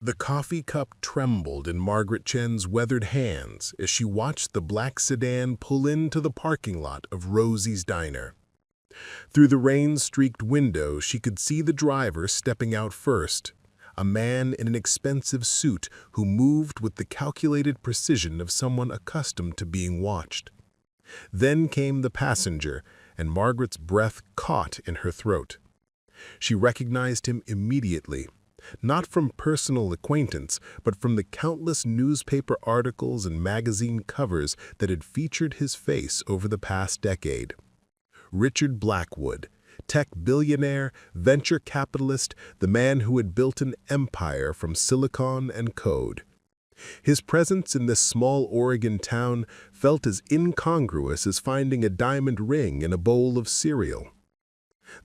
The coffee cup trembled in Margaret Chen's weathered hands as she watched the black sedan pull into the parking lot of Rosie's diner. Through the rain-streaked window, she could see the driver stepping out first, a man in an expensive suit who moved with the calculated precision of someone accustomed to being watched. Then came the passenger, and Margaret's breath caught in her throat. She recognized him immediately, not from personal acquaintance, but from the countless newspaper articles and magazine covers that had featured his face over the past decade. Richard Blackwood, tech billionaire, venture capitalist, the man who had built an empire from silicon and code. His presence in this small Oregon town felt as incongruous as finding a diamond ring in a bowl of cereal.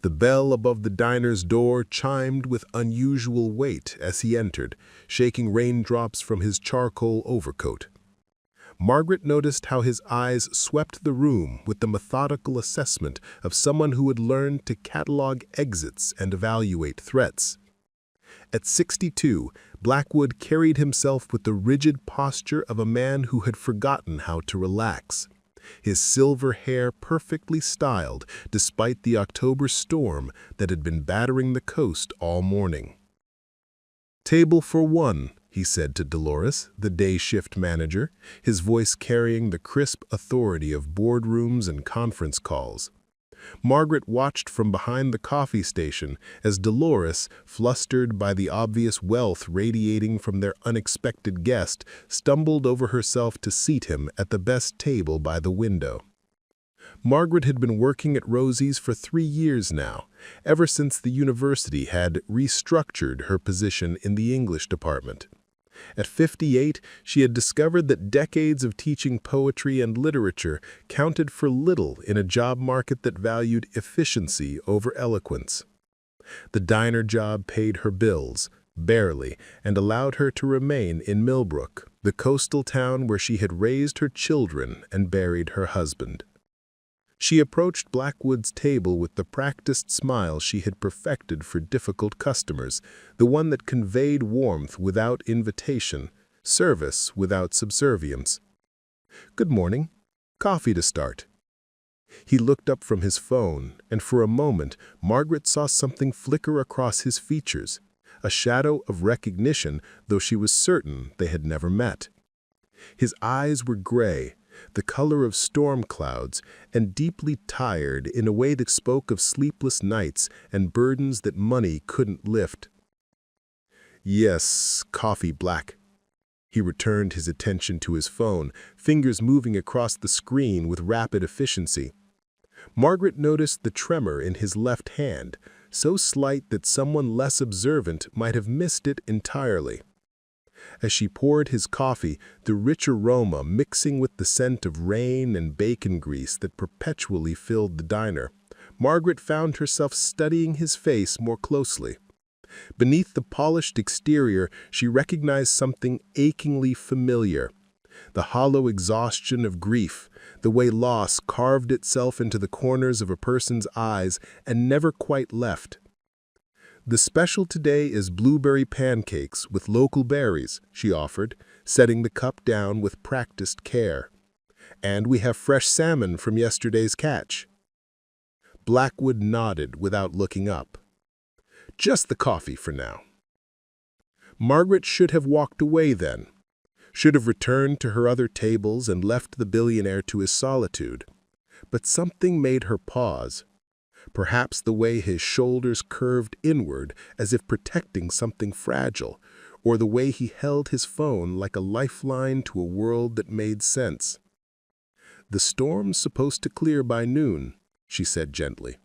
The bell above the diner's door chimed with unusual weight as he entered, shaking raindrops from his charcoal overcoat. Margaret noticed how his eyes swept the room with the methodical assessment of someone who had learned to catalog exits and evaluate threats. At 62, Blackwood carried himself with the rigid posture of a man who had forgotten how to relax, his silver hair perfectly styled despite the October storm that had been battering the coast all morning. "Table for one," he said to Dolores, the day shift manager, his voice carrying the crisp authority of boardrooms and conference calls. Margaret watched from behind the coffee station as Dolores, flustered by the obvious wealth radiating from their unexpected guest, stumbled over herself to seat him at the best table by the window. Margaret had been working at Rosie's for 3 years now, ever since the university had restructured her position in the English department. At 58, she had discovered that decades of teaching poetry and literature counted for little in a job market that valued efficiency over eloquence. The diner job paid her bills, barely, and allowed her to remain in Millbrook, the coastal town where she had raised her children and buried her husband. She approached Blackwood's table with the practiced smile she had perfected for difficult customers, the one that conveyed warmth without invitation, service without subservience. "Good morning. Coffee to start." He looked up from his phone, and for a moment Margaret saw something flicker across his features, a shadow of recognition, though she was certain they had never met. His eyes were gray, the color of storm clouds, and deeply tired in a way that spoke of sleepless nights and burdens that money couldn't lift. "Yes, coffee black." He returned his attention to his phone, fingers moving across the screen with rapid efficiency. Margaret noticed the tremor in his left hand, so slight that someone less observant might have missed it entirely. As she poured his coffee, the rich aroma mixing with the scent of rain and bacon grease that perpetually filled the diner, Margaret found herself studying his face more closely. Beneath the polished exterior, she recognized something achingly familiar, the hollow exhaustion of grief, the way loss carved itself into the corners of a person's eyes and never quite left. "The special today is blueberry pancakes with local berries," she offered, setting the cup down with practiced care. "And we have fresh salmon from yesterday's catch." Blackwood nodded without looking up. "Just the coffee for now." Margaret should have walked away then, should have returned to her other tables and left the billionaire to his solitude. But something made her pause. Perhaps the way his shoulders curved inward as if protecting something fragile, or the way he held his phone like a lifeline to a world that made sense. "The storm's supposed to clear by noon," she said gently.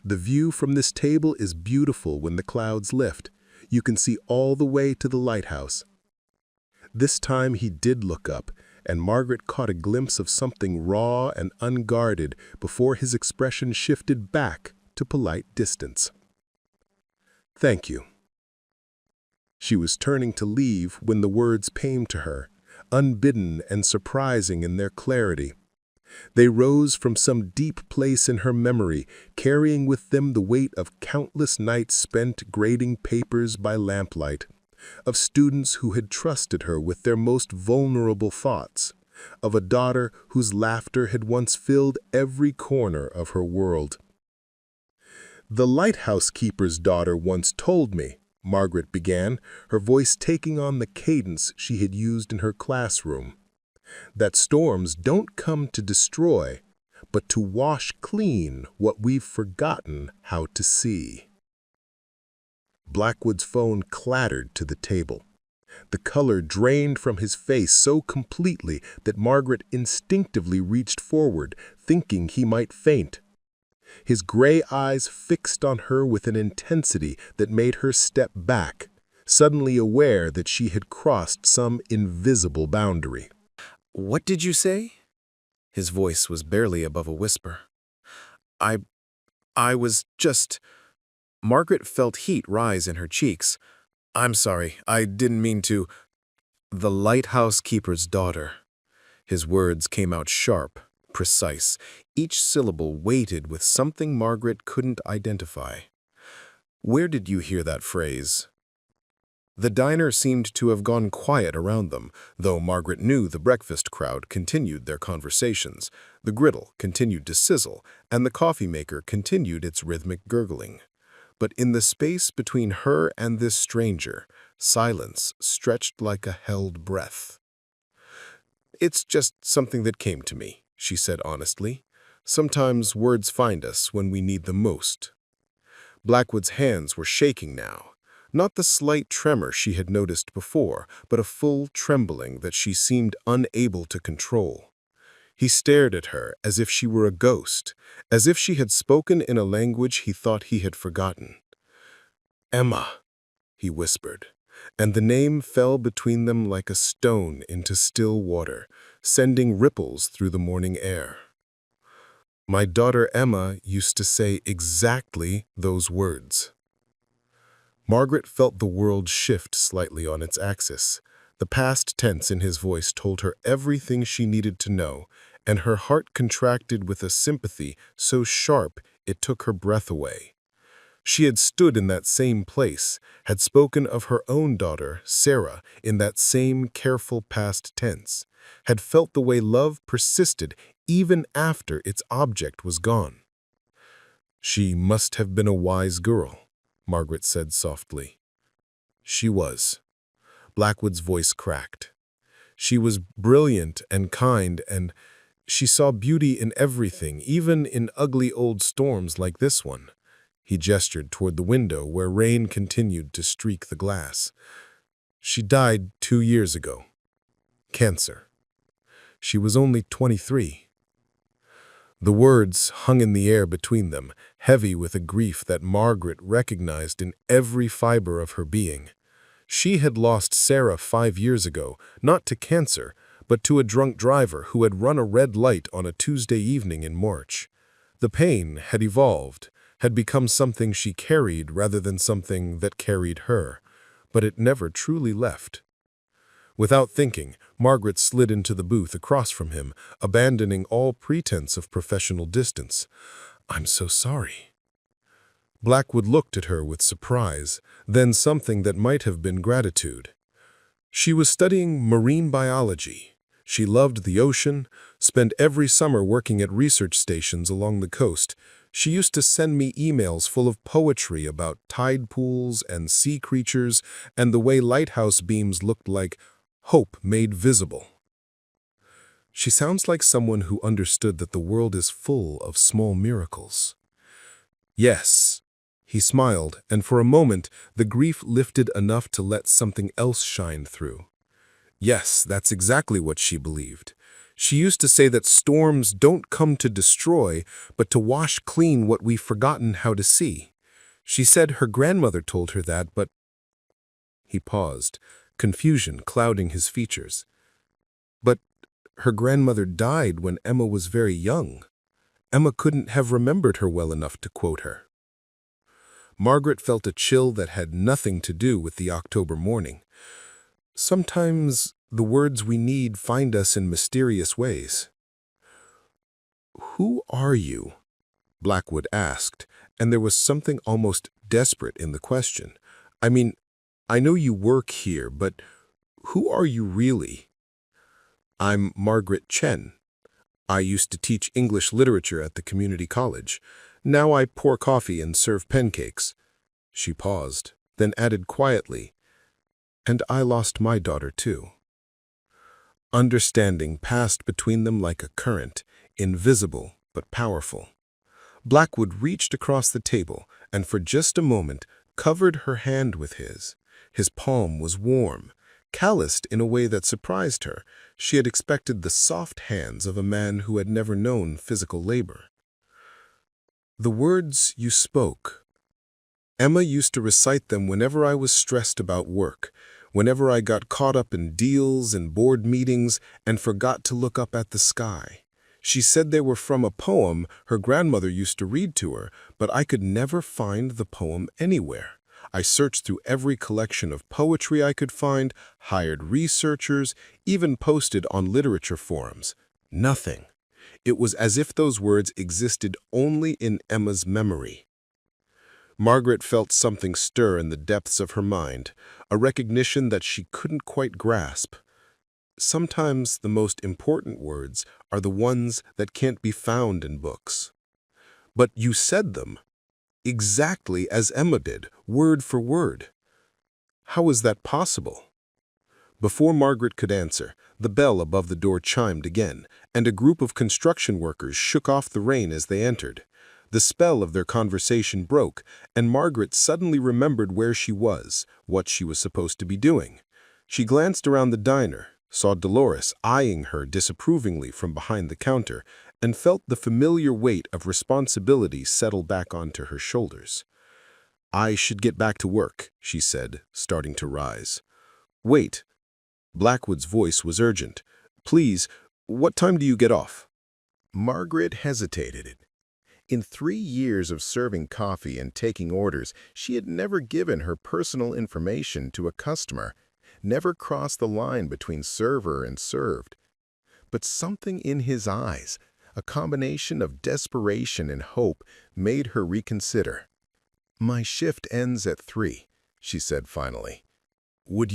"The view from this table is beautiful when the clouds lift. You can see all the way to the lighthouse." This time he did look up, and Margaret caught a glimpse of something raw and unguarded before his expression shifted back to polite distance. "Thank you." She was turning to leave when the words came to her, unbidden and surprising in their clarity. They rose from some deep place in her memory, carrying with them the weight of countless nights spent grading papers by lamplight, of students who had trusted her with their most vulnerable thoughts, of a daughter whose laughter had once filled every corner of her world. "The lighthouse keeper's daughter once told me," Margaret began, her voice taking on the cadence she had used in her classroom, "that storms don't come to destroy, but to wash clean what we've forgotten how to see." Blackwood's phone clattered to the table. The color drained from his face so completely that Margaret instinctively reached forward, thinking he might faint. His gray eyes fixed on her with an intensity that made her step back, suddenly aware that she had crossed some invisible boundary. "What did you say?" His voice was barely above a whisper. I was just... Margaret felt heat rise in her cheeks. "I'm sorry, I didn't mean to." "The lighthouse keeper's daughter." His words came out sharp, precise, each syllable weighted with something Margaret couldn't identify. "Where did you hear that phrase?" The diner seemed to have gone quiet around them, though Margaret knew the breakfast crowd continued their conversations. The griddle continued to sizzle, and the coffee maker continued its rhythmic gurgling. But in the space between her and this stranger, silence stretched like a held breath. "It's just something that came to me," she said honestly. "Sometimes words find us when we need them most." Blackwood's hands were shaking now. Not the slight tremor she had noticed before, but a full trembling that she seemed unable to control. He stared at her as if she were a ghost, as if she had spoken in a language he thought he had forgotten. "Emma," he whispered, and the name fell between them like a stone into still water, sending ripples through the morning air. "My daughter Emma used to say exactly those words." Margaret felt the world shift slightly on its axis. The past tense in his voice told her everything she needed to know, and her heart contracted with a sympathy so sharp it took her breath away. She had stood in that same place, had spoken of her own daughter, Sarah, in that same careful past tense, had felt the way love persisted even after its object was gone. "She must have been a wise girl," Margaret said softly. "She was." Blackwood's voice cracked. "She was brilliant and kind, and she saw beauty in everything, even in ugly old storms like this one." He gestured toward the window where rain continued to streak the glass. "She died 2 years ago. Cancer. She was only 23. The words hung in the air between them, heavy with a grief that Margaret recognized in every fiber of her being. She had lost Sarah 5 years ago, not to cancer, but to a drunk driver who had run a red light on a Tuesday evening in March. The pain had evolved, had become something she carried rather than something that carried her, but it never truly left. Without thinking, Margaret slid into the booth across from him, abandoning all pretense of professional distance. "I'm so sorry." Blackwood looked at her with surprise, then something that might have been gratitude. She was studying marine biology. She loved the ocean, spent every summer working at research stations along the coast. She used to send me emails full of poetry about tide pools and sea creatures and the way lighthouse beams looked like hope made visible. She sounds like someone who understood that the world is full of small miracles. "Yes." He smiled, and for a moment the grief lifted enough to let something else shine through. "Yes, that's exactly what she believed. She used to say that storms don't come to destroy, but to wash clean what we've forgotten how to see. She said her grandmother told her that, but..." He paused, confusion clouding his features. "But her grandmother died when Emma was very young. Emma couldn't have remembered her well enough to quote her." Margaret felt a chill that had nothing to do with the October morning. "Sometimes the words we need find us in mysterious ways." "Who are you?" Blackwood asked, and there was something almost desperate in the question. "I mean, I know you work here, but who are you really? I'm Margaret Chen. I used to teach English literature at the community college. Now I pour coffee and serve pancakes." She paused, then added quietly, "And I lost my daughter too." Understanding passed between them like a current, invisible but powerful. Blackwood reached across the table and for just a moment covered her hand with his. His palm was warm, calloused in a way that surprised her. She had expected the soft hands of a man who had never known physical labor. "The words you spoke. Emma used to recite them whenever I was stressed about work, whenever I got caught up in deals and board meetings and forgot to look up at the sky. She said they were from a poem her grandmother used to read to her, but I could never find the poem anywhere. I searched through every collection of poetry I could find, hired researchers, even posted on literature forums. Nothing. It was as if those words existed only in Emma's memory." Margaret felt something stir in the depths of her mind, a recognition that she couldn't quite grasp. Sometimes the most important words are the ones that can't be found in books. "But you said them exactly as Emma did, word for word. How is that possible?" Before Margaret could answer, the bell above the door chimed again, and a group of construction workers shook off the rain as they entered. The spell of their conversation broke, and Margaret suddenly remembered where she was, what she was supposed to be doing. She glanced around the diner, saw Dolores eyeing her disapprovingly from behind the counter, and felt the familiar weight of responsibility settle back onto her shoulders. "I should get back to work," she said, starting to rise. "Wait." Blackwood's voice was urgent. "Please, what time do you get off?" Margaret hesitated. In 3 years of serving coffee and taking orders, she had never given her personal information to a customer, never crossed the line between server and served. But something in his eyes, a combination of desperation and hope, made her reconsider. "My shift ends at 3, she said finally. Could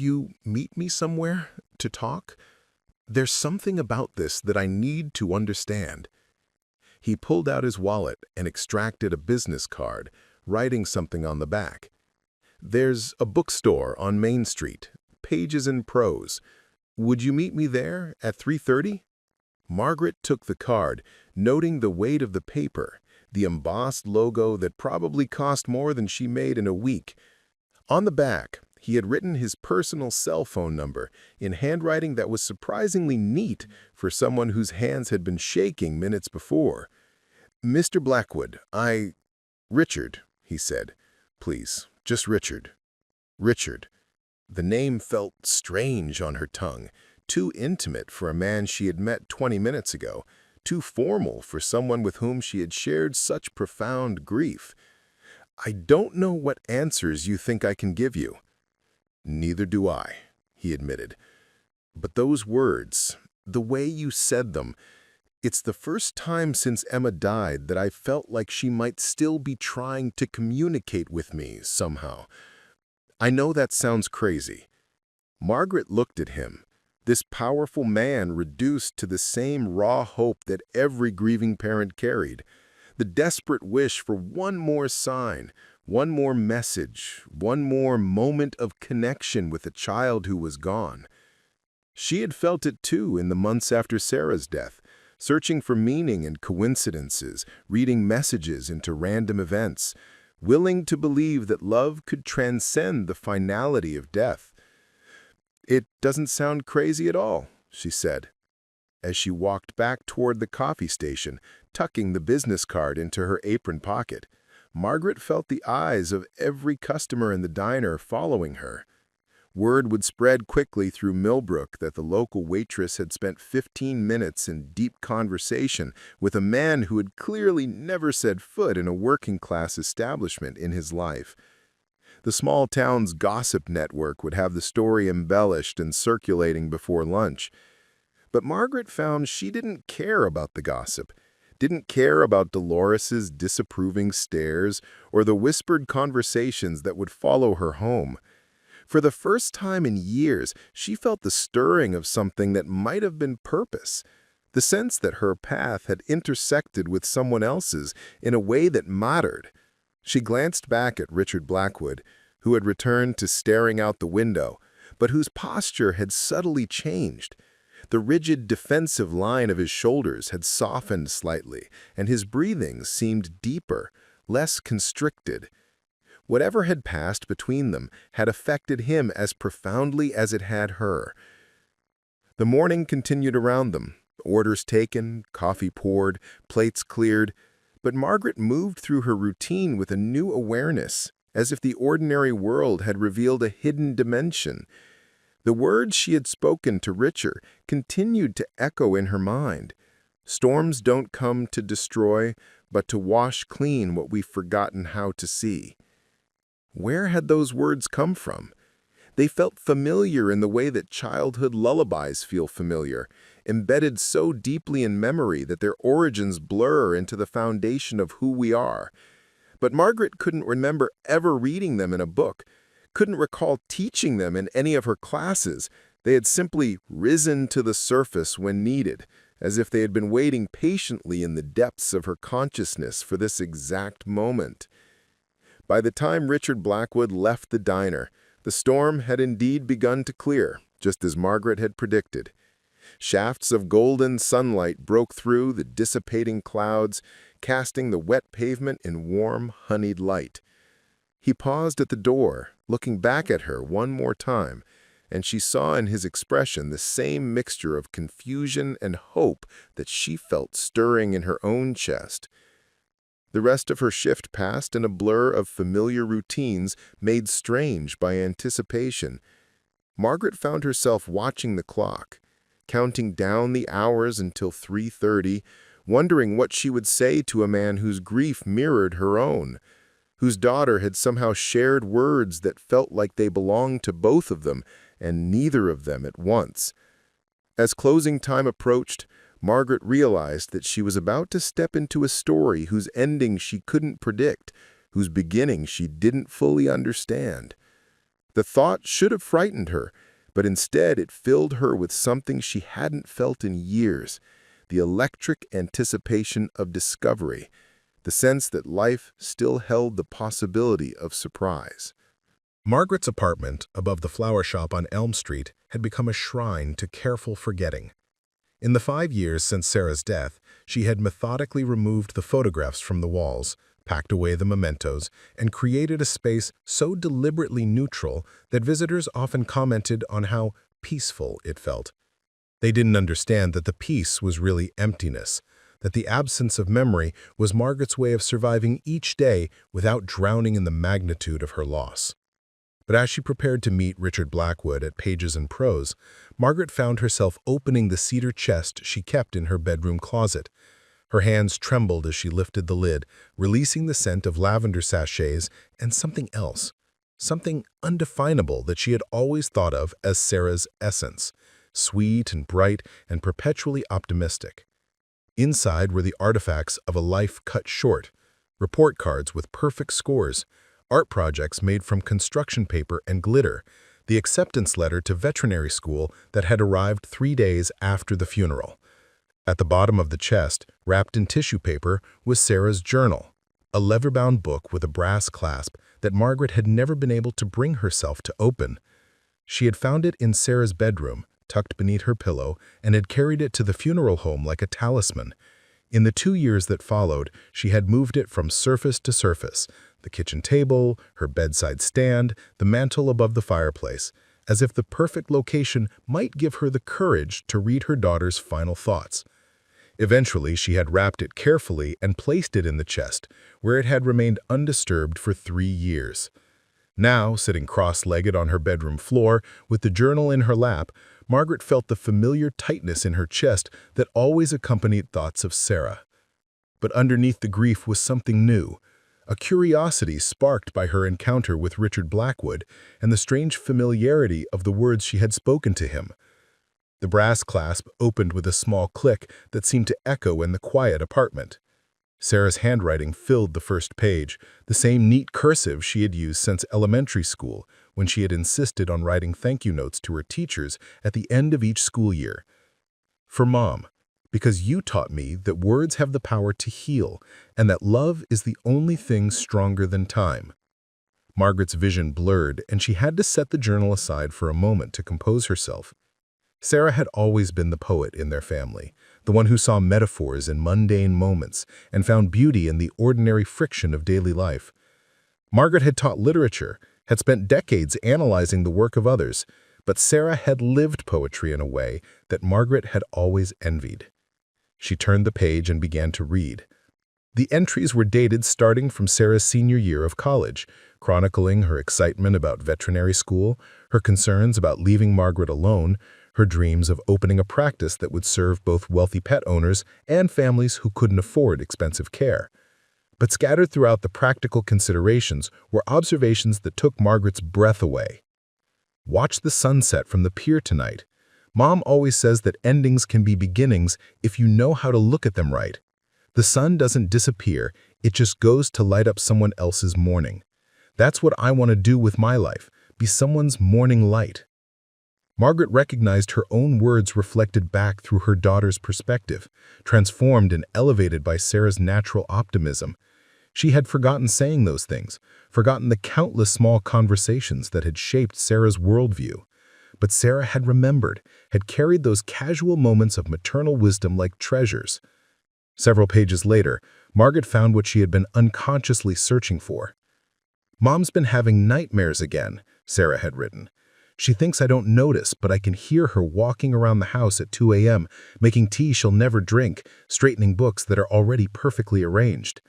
you meet me somewhere to talk? There's something about this that I need to understand." He pulled out his wallet and extracted a business card, writing something on the back. "There's a bookstore on Main Street, Pages and Prose. Would you meet me there at 3:30? Margaret took the card, noting the weight of the paper, the embossed logo that probably cost more than she made in a week. On the back, he had written his personal cell phone number in handwriting that was surprisingly neat for someone whose hands had been shaking minutes before. "Mr. Blackwood, Richard," he said. "Please, just Richard." Richard. The name felt strange on her tongue, too intimate for a man she had met 20 minutes ago, too formal for someone with whom she had shared such profound grief. "I don't know what answers you think I can give you." "Neither do I," he admitted. "But those words, the way you said them, it's the first time since Emma died that I felt like she might still be trying to communicate with me somehow. I know that sounds crazy." Margaret looked at him, this powerful man reduced to the same raw hope that every grieving parent carried, the desperate wish for one more sign, one more message, one more moment of connection with a child who was gone. She had felt it too in the months after Sarah's death, searching for meaning in coincidences, reading messages into random events, willing to believe that love could transcend the finality of death. "It doesn't sound crazy at all," she said, as she walked back toward the coffee station, tucking the business card into her apron pocket. Margaret felt the eyes of every customer in the diner following her. Word would spread quickly through Millbrook that the local waitress had spent 15 minutes in deep conversation with a man who had clearly never set foot in a working-class establishment in his life. The small town's gossip network would have the story embellished and circulating before lunch. But Margaret found she didn't care about the gossip, didn't care about Dolores's disapproving stares or the whispered conversations that would follow her home. For the first time in years, she felt the stirring of something that might have been purpose, the sense that her path had intersected with someone else's in a way that mattered. She glanced back at Richard Blackwood, who had returned to staring out the window, but whose posture had subtly changed. The rigid defensive line of his shoulders had softened slightly, and his breathing seemed deeper, less constricted. Whatever had passed between them had affected him as profoundly as it had her. The morning continued around them, orders taken, coffee poured, plates cleared, but Margaret moved through her routine with a new awareness, as if the ordinary world had revealed a hidden dimension. The words she had spoken to Richard continued to echo in her mind. Storms don't come to destroy, but to wash clean what we've forgotten how to see. Where had those words come from? They felt familiar in the way that childhood lullabies feel familiar, embedded so deeply in memory that their origins blur into the foundation of who we are. But Margaret couldn't remember ever reading them in a book, couldn't recall teaching them in any of her classes. They had simply risen to the surface when needed, as if they had been waiting patiently in the depths of her consciousness for this exact moment. By the time Richard Blackwood left the diner, the storm had indeed begun to clear, just as Margaret had predicted. Shafts of golden sunlight broke through the dissipating clouds, casting the wet pavement in warm, honeyed light. He paused at the door, looking back at her one more time, and she saw in his expression the same mixture of confusion and hope that she felt stirring in her own chest. The rest of her shift passed in a blur of familiar routines made strange by anticipation. Margaret found herself watching the clock, counting down the hours until 3:30, wondering what she would say to a man whose grief mirrored her own, whose daughter had somehow shared words that felt like they belonged to both of them, and neither of them at once. As closing time approached, Margaret realized that she was about to step into a story whose ending she couldn't predict, whose beginning she didn't fully understand. The thought should have frightened her, but instead it filled her with something she hadn't felt in years, the electric anticipation of discovery, the sense that life still held the possibility of surprise. Margaret's apartment above the flower shop on Elm Street had become a shrine to careful forgetting. In the 5 years since Sarah's death, she had methodically removed the photographs from the walls, packed away the mementos, and created a space so deliberately neutral that visitors often commented on how peaceful it felt. They didn't understand that the peace was really emptiness, that the absence of memory was Margaret's way of surviving each day without drowning in the magnitude of her loss. But as she prepared to meet Richard Blackwood at Pages and Prose, Margaret found herself opening the cedar chest she kept in her bedroom closet. Her hands trembled as she lifted the lid, releasing the scent of lavender sachets and something else, something undefinable that she had always thought of as Sarah's essence, sweet and bright and perpetually optimistic. Inside were the artifacts of a life cut short, report cards with perfect scores, art projects made from construction paper and glitter, the acceptance letter to veterinary school that had arrived 3 days after the funeral. At the bottom of the chest, wrapped in tissue paper, was Sarah's journal, a leather-bound book with a brass clasp that Margaret had never been able to bring herself to open. She had found it in Sarah's bedroom, tucked beneath her pillow, and had carried it to the funeral home like a talisman. In the 2 years that followed, she had moved it from surface to surface, the kitchen table, her bedside stand, the mantel above the fireplace, as if the perfect location might give her the courage to read her daughter's final thoughts. Eventually, she had wrapped it carefully and placed it in the chest, where it had remained undisturbed for 3 years. Now, sitting cross-legged on her bedroom floor, with the journal in her lap, Margaret felt the familiar tightness in her chest that always accompanied thoughts of Sarah. But underneath the grief was something new, a curiosity sparked by her encounter with Richard Blackwood and the strange familiarity of the words she had spoken to him. The brass clasp opened with a small click that seemed to echo in the quiet apartment. Sarah's handwriting filled the first page, the same neat cursive she had used since elementary school when she had insisted on writing thank you notes to her teachers at the end of each school year. For Mom, because you taught me that words have the power to heal and that love is the only thing stronger than time. Margaret's vision blurred, and she had to set the journal aside for a moment to compose herself. Sarah had always been the poet in their family, the one who saw metaphors in mundane moments and found beauty in the ordinary friction of daily life. Margaret had taught literature, had spent decades analyzing the work of others, but Sarah had lived poetry in a way that Margaret had always envied. She turned the page and began to read. The entries were dated starting from Sarah's senior year of college, chronicling her excitement about veterinary school, her concerns about leaving Margaret alone, her dreams of opening a practice that would serve both wealthy pet owners and families who couldn't afford expensive care. But scattered throughout the practical considerations were observations that took Margaret's breath away. Watch the sunset from the pier tonight. Mom always says that endings can be beginnings if you know how to look at them right. The sun doesn't disappear, it just goes to light up someone else's morning. That's what I want to do with my life, be someone's morning light. Margaret recognized her own words reflected back through her daughter's perspective, transformed and elevated by Sarah's natural optimism. She had forgotten saying those things, forgotten the countless small conversations that had shaped Sarah's worldview. But Sarah had remembered, had carried those casual moments of maternal wisdom like treasures. Several pages later, Margaret found what she had been unconsciously searching for. "Mom's been having nightmares again," Sarah had written. "She thinks I don't notice, but I can hear her walking around the house at 2 a.m., making tea she'll never drink, straightening books that are already perfectly arranged.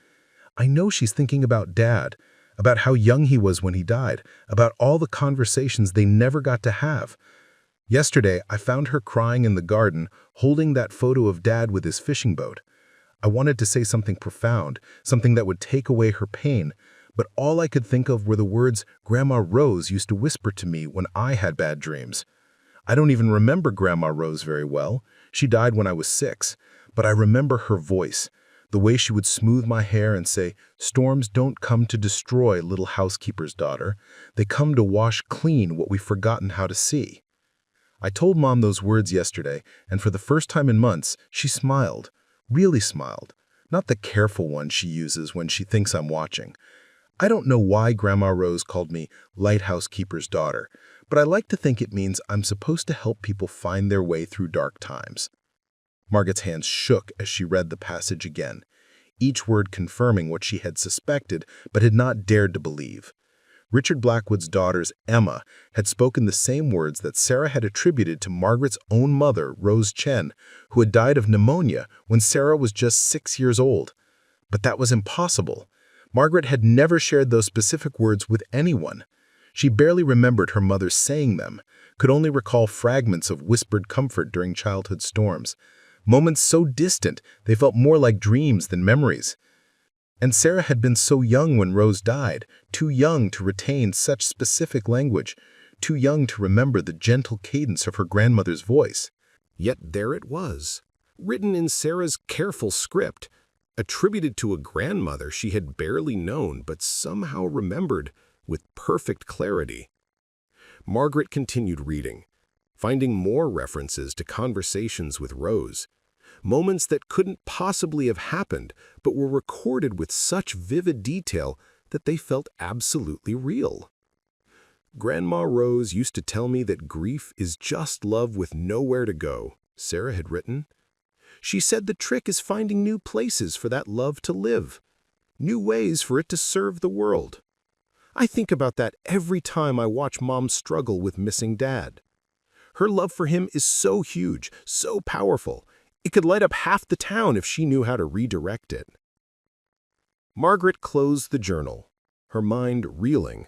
I know she's thinking about Dad, about how young he was when he died, about all the conversations they never got to have. Yesterday, I found her crying in the garden, holding that photo of Dad with his fishing boat. I wanted to say something profound, something that would take away her pain, but all I could think of were the words Grandma Rose used to whisper to me when I had bad dreams. I don't even remember Grandma Rose very well. She died when I was 6, but I remember her voice, the way she would smooth my hair and say, 'Storms don't come to destroy, little housekeeper's daughter. They come to wash clean what we've forgotten how to see.' I told Mom those words yesterday, and for the first time in months, she smiled. Really smiled, not the careful one she uses when she thinks I'm watching. I don't know why Grandma Rose called me lighthouse keeper's daughter, but I like to think it means I'm supposed to help people find their way through dark times." Margaret's hands shook as she read the passage again, each word confirming what she had suspected but had not dared to believe. Richard Blackwood's daughters, Emma, had spoken the same words that Sarah had attributed to Margaret's own mother, Rose Chen, who had died of pneumonia when Sarah was just 6 years old. But that was impossible. Margaret had never shared those specific words with anyone. She barely remembered her mother saying them, could only recall fragments of whispered comfort during childhood storms, moments so distant they felt more like dreams than memories. And Sarah had been so young when Rose died, too young to retain such specific language, too young to remember the gentle cadence of her grandmother's voice. Yet there it was, written in Sarah's careful script, attributed to a grandmother she had barely known but somehow remembered with perfect clarity. Margaret continued reading, finding more references to conversations with Rose, moments that couldn't possibly have happened but were recorded with such vivid detail that they felt absolutely real. "Grandma Rose used to tell me that grief is just love with nowhere to go," Sarah had written. "She said the trick is finding new places for that love to live, new ways for it to serve the world. I think about that every time I watch Mom struggle with missing Dad. Her love for him is so huge, so powerful, it could light up half the town if she knew how to redirect it." Margaret closed the journal, her mind reeling.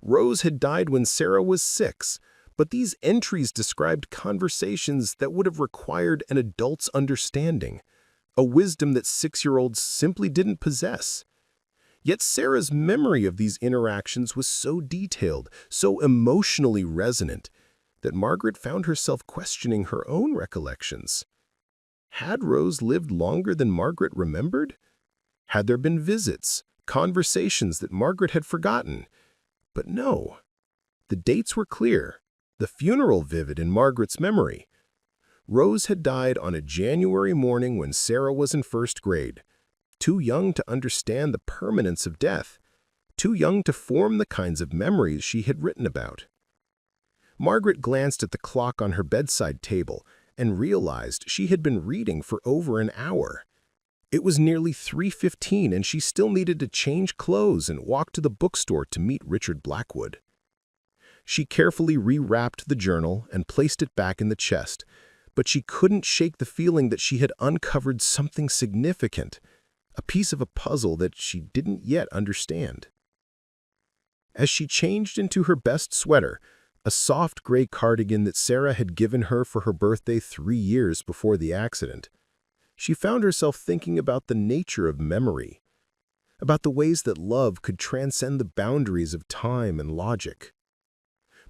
Rose had died when Sarah was 6, but these entries described conversations that would have required an adult's understanding, a wisdom that 6-year-olds simply didn't possess. Yet Sarah's memory of these interactions was so detailed, so emotionally resonant. that Margaret found herself questioning her own recollections. Had Rose lived longer than Margaret remembered? Had there been visits, conversations that Margaret had forgotten? But no. The dates were clear, the funeral vivid in Margaret's memory. Rose had died on a January morning when Sarah was in first grade, too young to understand the permanence of death, too young to form the kinds of memories she had written about. Margaret glanced at the clock on her bedside table and realized she had been reading for over an hour. It was nearly 3:15 and she still needed to change clothes and walk to the bookstore to meet Richard Blackwood. She carefully rewrapped the journal and placed it back in the chest, but she couldn't shake the feeling that she had uncovered something significant, a piece of a puzzle that she didn't yet understand. As she changed into her best sweater, a soft gray cardigan that Sarah had given her for her birthday 3 years before the accident, she found herself thinking about the nature of memory, about the ways that love could transcend the boundaries of time and logic.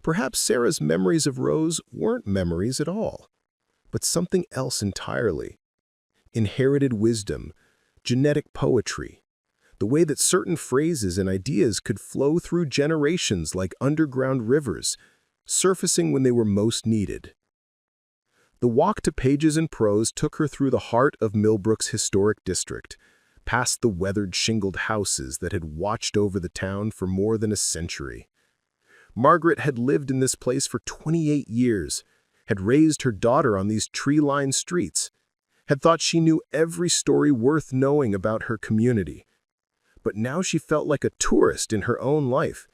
Perhaps Sarah's memories of Rose weren't memories at all, but something else entirely. Inherited wisdom, genetic poetry, the way that certain phrases and ideas could flow through generations like underground rivers, surfacing when they were most needed. The walk to Pages and Prose took her through the heart of Millbrook's historic district, past the weathered shingled houses that had watched over the town for more than a century. Margaret had lived in this place for 28 years, had raised her daughter on these tree-lined streets, had thought she knew every story worth knowing about her community. But now she felt like a tourist in her own life,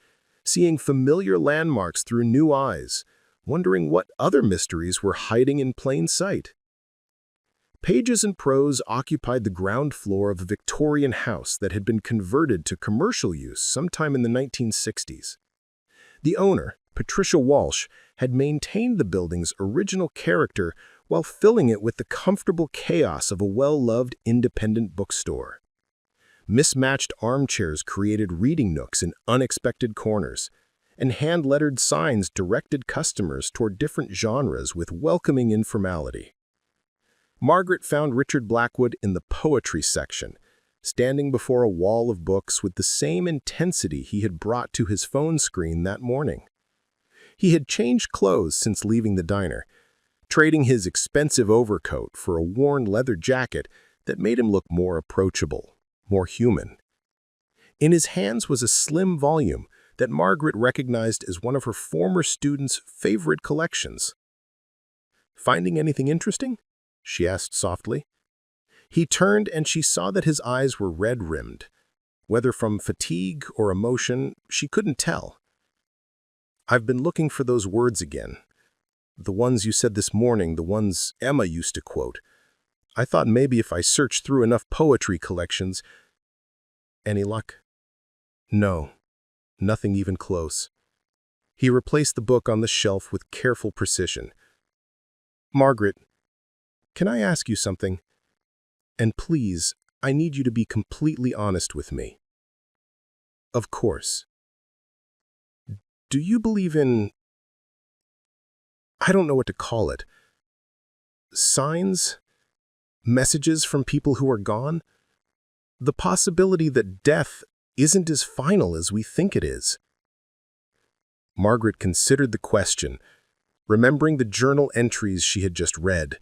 seeing familiar landmarks through new eyes, wondering what other mysteries were hiding in plain sight. Pages and Prose occupied the ground floor of a Victorian house that had been converted to commercial use sometime in the 1960s. The owner, Patricia Walsh, had maintained the building's original character while filling it with the comfortable chaos of a well-loved independent bookstore. Mismatched armchairs created reading nooks in unexpected corners, and hand-lettered signs directed customers toward different genres with welcoming informality. Margaret found Richard Blackwood in the poetry section, standing before a wall of books with the same intensity he had brought to his phone screen that morning. He had changed clothes since leaving the diner, trading his expensive overcoat for a worn leather jacket that made him look more approachable, more human. In his hands was a slim volume that Margaret recognized as one of her former students' favorite collections. "Finding anything interesting?" she asked softly. He turned and she saw that his eyes were red-rimmed. Whether from fatigue or emotion, she couldn't tell. "I've been looking for those words again. The ones you said this morning, the ones Emma used to quote. I thought maybe if I searched through enough poetry collections..." "Any luck?" "No, nothing even close." He replaced the book on the shelf with careful precision. "Margaret, can I ask you something? And please, I need you to be completely honest with me." "Of course." "Do you believe in... I don't know what to call it. Signs? Messages from people who are gone? The possibility that death isn't as final as we think it is?" Margaret considered the question, remembering the journal entries she had just read,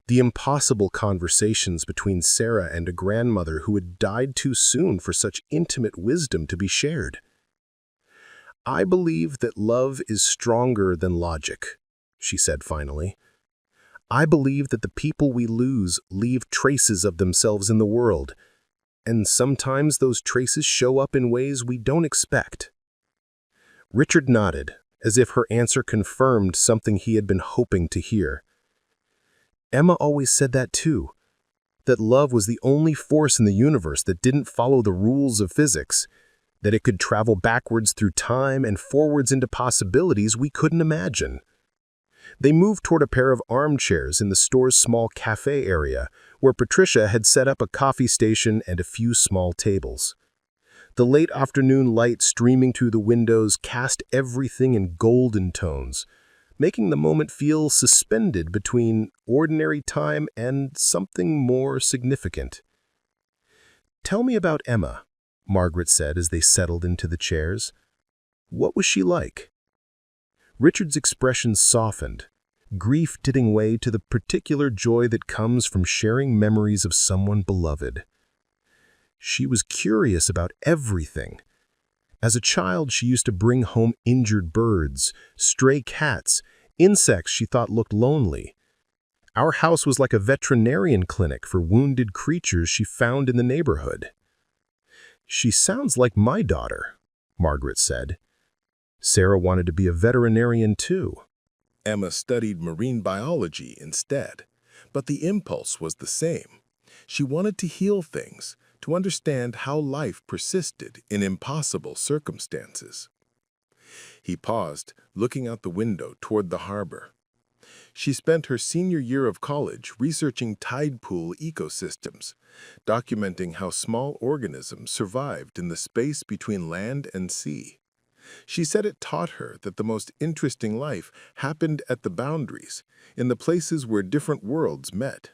the impossible conversations between Sarah and a grandmother who had died too soon for such intimate wisdom to be shared. "I believe that love is stronger than logic," she said finally. "I believe that the people we lose leave traces of themselves in the world, and sometimes those traces show up in ways we don't expect." Richard nodded, as if her answer confirmed something he had been hoping to hear. "Emma always said that too, that love was the only force in the universe that didn't follow the rules of physics, that it could travel backwards through time and forwards into possibilities we couldn't imagine." They moved toward a pair of armchairs in the store's small cafe area, where Patricia had set up a coffee station and a few small tables. The late afternoon light streaming through the windows cast everything in golden tones, making the moment feel suspended between ordinary time and something more significant. "Tell me about Emma," Margaret said as they settled into the chairs. "What was she like?" Richard's expression softened, grief giving way to the particular joy that comes from sharing memories of someone beloved. She was curious about everything. As a child, she used to bring home injured birds, stray cats, insects she thought looked lonely. Our house was like a veterinarian clinic for wounded creatures she found in the neighborhood. "She sounds like my daughter," Margaret said. Sarah wanted to be a veterinarian too. Emma studied marine biology instead, but the impulse was the same. She wanted to heal things, to understand how life persisted in impossible circumstances. He paused, looking out the window toward the harbor. She spent her senior year of college researching tide pool ecosystems, documenting how small organisms survived in the space between land and sea. She said it taught her that the most interesting life happened at the boundaries, in the places where different worlds met.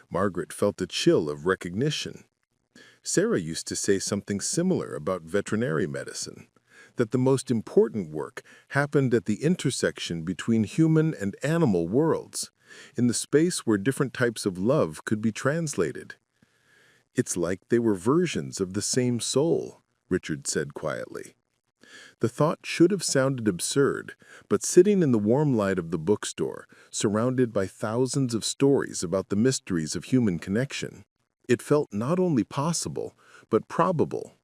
Margaret felt a chill of recognition. Sarah used to say something similar about veterinary medicine, that the most important work happened at the intersection between human and animal worlds, in the space where different types of love could be translated. "It's like they were versions of the same soul," Richard said quietly. The thought should have sounded absurd, but sitting in the warm light of the bookstore, surrounded by thousands of stories about the mysteries of human connection, it felt not only possible, but probable.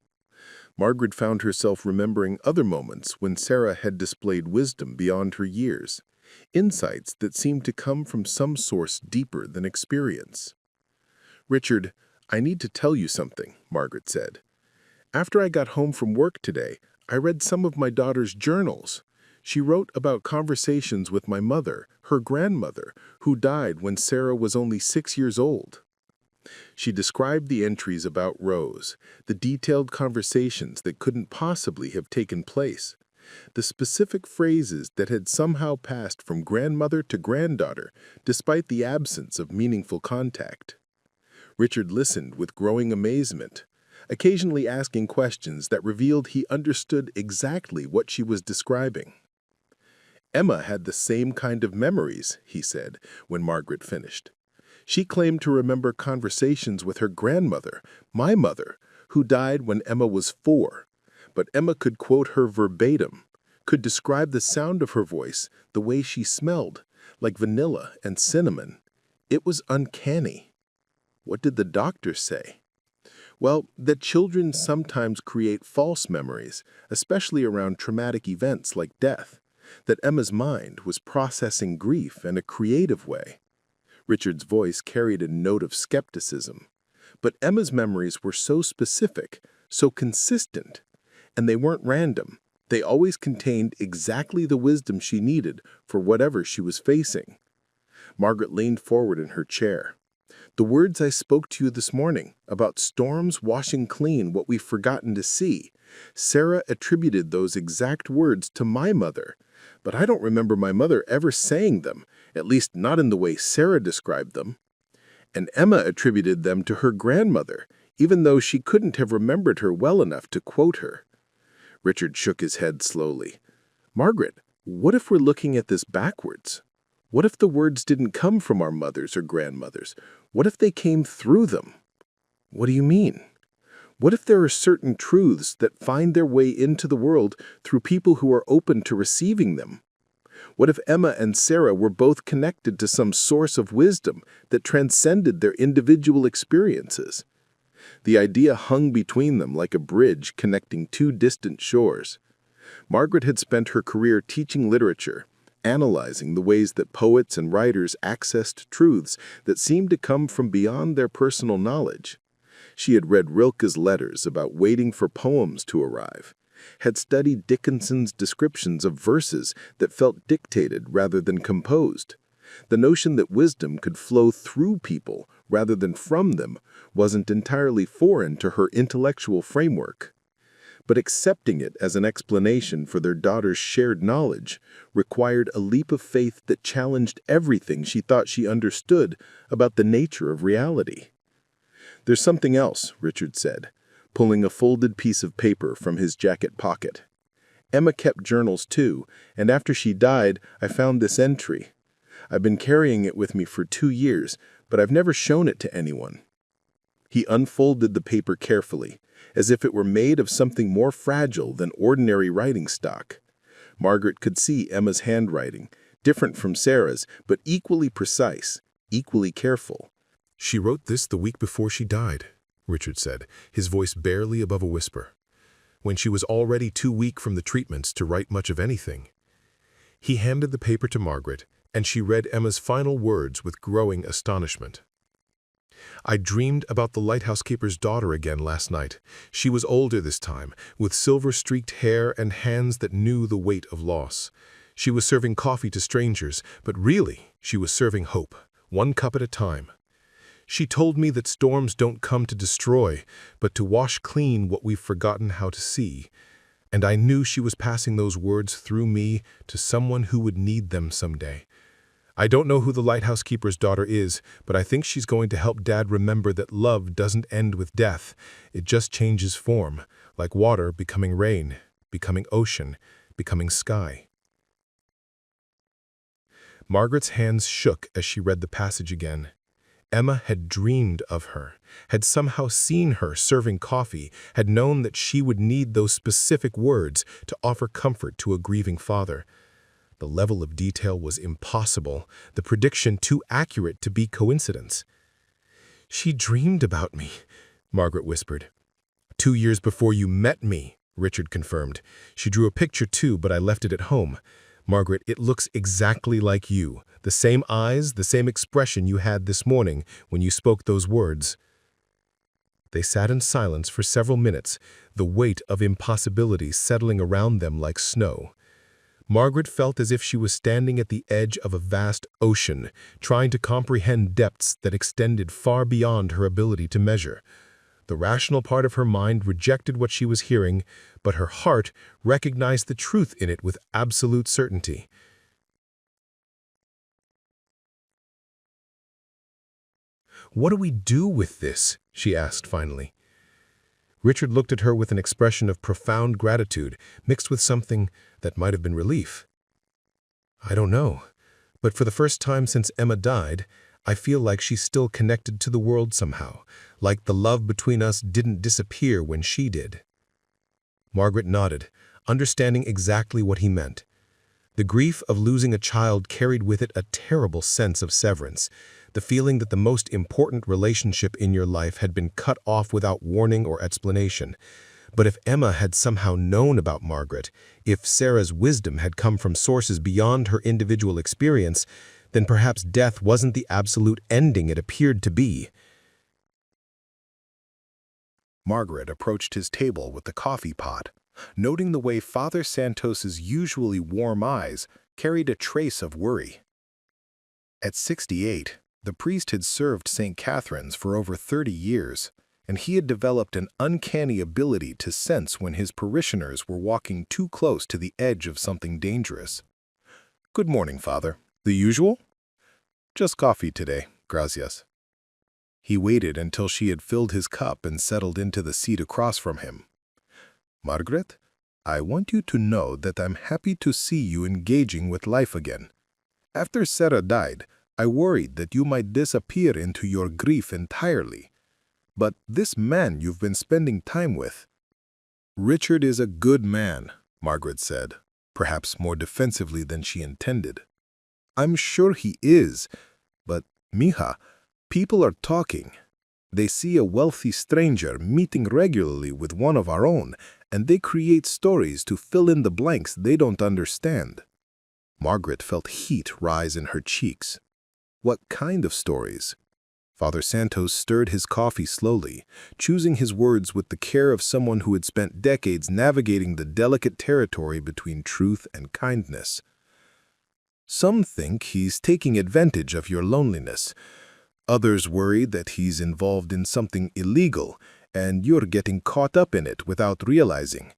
Margaret found herself remembering other moments when Sarah had displayed wisdom beyond her years, insights that seemed to come from some source deeper than experience. "Richard, I need to tell you something," Margaret said. "After I got home from work today, I read some of my daughter's journals. She wrote about conversations with my mother, her grandmother, who died when Sarah was only 6 years old. She described the entries about Rose, the detailed conversations that couldn't possibly have taken place, the specific phrases that had somehow passed from grandmother to granddaughter despite the absence of meaningful contact." Richard listened with growing amazement, occasionally asking questions that revealed he understood exactly what she was describing. "Emma had the same kind of memories," he said, when Margaret finished. "She claimed to remember conversations with her grandmother, my mother, who died when Emma was 4. But Emma could quote her verbatim, could describe the sound of her voice, the way she smelled, like vanilla and cinnamon. It was uncanny." "What did the doctor say?" "Well, that children sometimes create false memories, especially around traumatic events like death, that Emma's mind was processing grief in a creative way." Richard's voice carried a note of skepticism. "But Emma's memories were so specific, so consistent, and they weren't random. They always contained exactly the wisdom she needed for whatever she was facing." Margaret leaned forward in her chair. "The words I spoke to you this morning about storms washing clean what we've forgotten to see, Sarah attributed those exact words to my mother, but I don't remember my mother ever saying them, at least not in the way Sarah described them. And Emma attributed them to her grandmother, even though she couldn't have remembered her well enough to quote her." Richard shook his head slowly. "Margaret, what if we're looking at this backwards? What if the words didn't come from our mothers or grandmothers? What if they came through them?" "What do you mean?" "What if there are certain truths that find their way into the world through people who are open to receiving them? What if Emma and Sarah were both connected to some source of wisdom that transcended their individual experiences?" The idea hung between them like a bridge connecting two distant shores. Margaret had spent her career teaching literature, analyzing the ways that poets and writers accessed truths that seemed to come from beyond their personal knowledge. She had read Rilke's letters about waiting for poems to arrive, had studied Dickinson's descriptions of verses that felt dictated rather than composed. The notion that wisdom could flow through people rather than from them wasn't entirely foreign to her intellectual framework. but accepting it as an explanation for their daughter's shared knowledge required a leap of faith that challenged everything she thought she understood about the nature of reality. "There's something else," Richard said, pulling a folded piece of paper from his jacket pocket. "Emma kept journals too, and after she died, I found this entry. I've been carrying it with me for 2 years, but I've never shown it to anyone." He unfolded the paper carefully, as if it were made of something more fragile than ordinary writing stock. Margaret could see Emma's handwriting, different from Sarah's, but equally precise, equally careful. "She wrote this the week before she died," Richard said, his voice barely above a whisper, "when she was already too weak from the treatments to write much of anything." He handed the paper to Margaret, and she read Emma's final words with growing astonishment. "I dreamed about the lighthouse keeper's daughter again last night. She was older this time, with silver-streaked hair and hands that knew the weight of loss. She was serving coffee to strangers, but really, she was serving hope, one cup at a time. She told me that storms don't come to destroy, but to wash clean what we've forgotten how to see. And I knew she was passing those words through me to someone who would need them someday. I don't know who the lighthouse keeper's daughter is, but I think she's going to help Dad remember that love doesn't end with death. It just changes form, like water becoming rain, becoming ocean, becoming sky." Margaret's hands shook as she read the passage again. Emma had dreamed of her, had somehow seen her serving coffee, had known that she would need those specific words to offer comfort to a grieving father. The level of detail was impossible, the prediction too accurate to be coincidence. "She dreamed about me," Margaret whispered. "2 years before you met me," Richard confirmed. "She drew a picture too, but I left it at home. Margaret, it looks exactly like you. The same eyes, the same expression you had this morning when you spoke those words." They sat in silence for several minutes, the weight of impossibility settling around them like snow. Margaret felt as if she was standing at the edge of a vast ocean, trying to comprehend depths that extended far beyond her ability to measure. The rational part of her mind rejected what she was hearing, but her heart recognized the truth in it with absolute certainty. "What do we do with this?" she asked finally. Richard looked at her with an expression of profound gratitude, mixed with something that might have been relief. "I don't know, but for the first time since Emma died, I feel like she's still connected to the world somehow, like the love between us didn't disappear when she did." Margaret nodded, understanding exactly what he meant. The grief of losing a child carried with it a terrible sense of severance, the feeling that the most important relationship in your life had been cut off without warning or explanation. But if Emma had somehow known about Margaret, if Sarah's wisdom had come from sources beyond her individual experience, then perhaps death wasn't the absolute ending it appeared to be. Margaret approached his table with the coffee pot, noting the way Father Santos's usually warm eyes carried a trace of worry. At 68, the priest had served St. Catherine's for over 30 years, and he had developed an uncanny ability to sense when his parishioners were walking too close to the edge of something dangerous. "Good morning, Father. The usual?" "Just coffee today, gracias." He waited until she had filled his cup and settled into the seat across from him. "Margaret, I want you to know that I'm happy to see you engaging with life again. After Sarah died, I worried that you might disappear into your grief entirely. But this man you've been spending time with—" "Richard is a good man," Margaret said, perhaps more defensively than she intended. "I'm sure he is, but, mija, people are talking. They see a wealthy stranger meeting regularly with one of our own, and they create stories to fill in the blanks they don't understand." Margaret felt heat rise in her cheeks. What kind of stories? Father Santos stirred his coffee slowly, choosing his words with the care of someone who had spent decades navigating the delicate territory between truth and kindness. "Some think he's taking advantage of your loneliness. Others worry that he's involved in something illegal, and you're getting caught up in it without realizing.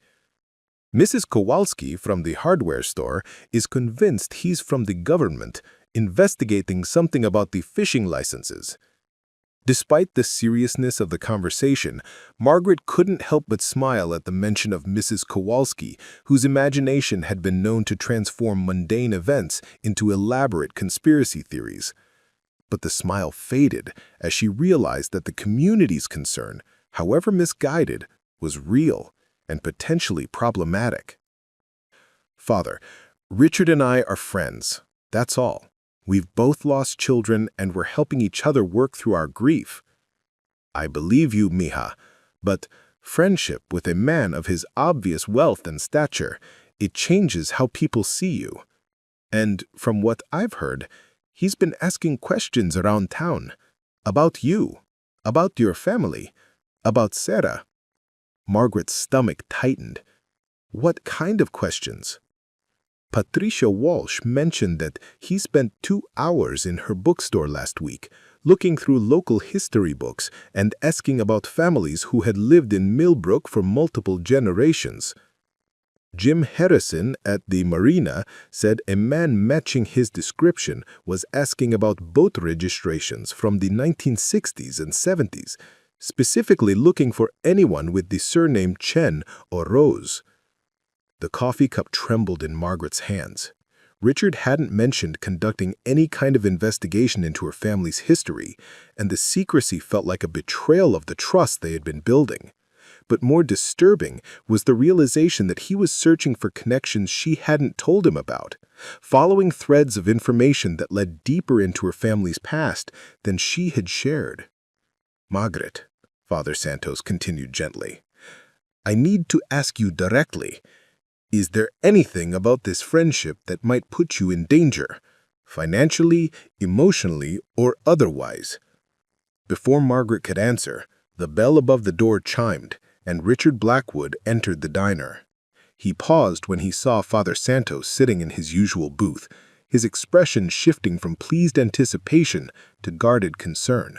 Mrs. Kowalski from the hardware store is convinced he's from the government, investigating something about the fishing licenses. Despite the seriousness of the conversation, Margaret couldn't help but smile at the mention of Mrs. Kowalski, whose imagination had been known to transform mundane events into elaborate conspiracy theories. But the smile faded as she realized that the community's concern, however misguided, was real and potentially problematic. Father, Richard and I are friends, that's all. We've both lost children and we're helping each other work through our grief. I believe you, mija, but friendship with a man of his obvious wealth and stature, it changes how people see you. And from what I've heard, he's been asking questions around town. About you, about your family, about Sarah. Margaret's stomach tightened. What kind of questions? Patricia Walsh mentioned that he spent 2 hours in her bookstore last week, looking through local history books and asking about families who had lived in Millbrook for multiple generations. Jim Harrison at the marina said a man matching his description was asking about boat registrations from the 1960s and 70s, specifically looking for anyone with the surname Chen or Rose. The coffee cup trembled in Margaret's hands. Richard hadn't mentioned conducting any kind of investigation into her family's history, and the secrecy felt like a betrayal of the trust they had been building. But more disturbing was the realization that he was searching for connections she hadn't told him about, following threads of information that led deeper into her family's past than she had shared. Margaret, Father Santos continued gently, I need to ask you directly. Is there anything about this friendship that might put you in danger, financially, emotionally, or otherwise? Before Margaret could answer, the bell above the door chimed, and Richard Blackwood entered the diner. He paused when he saw Father Santos sitting in his usual booth, his expression shifting from pleased anticipation to guarded concern.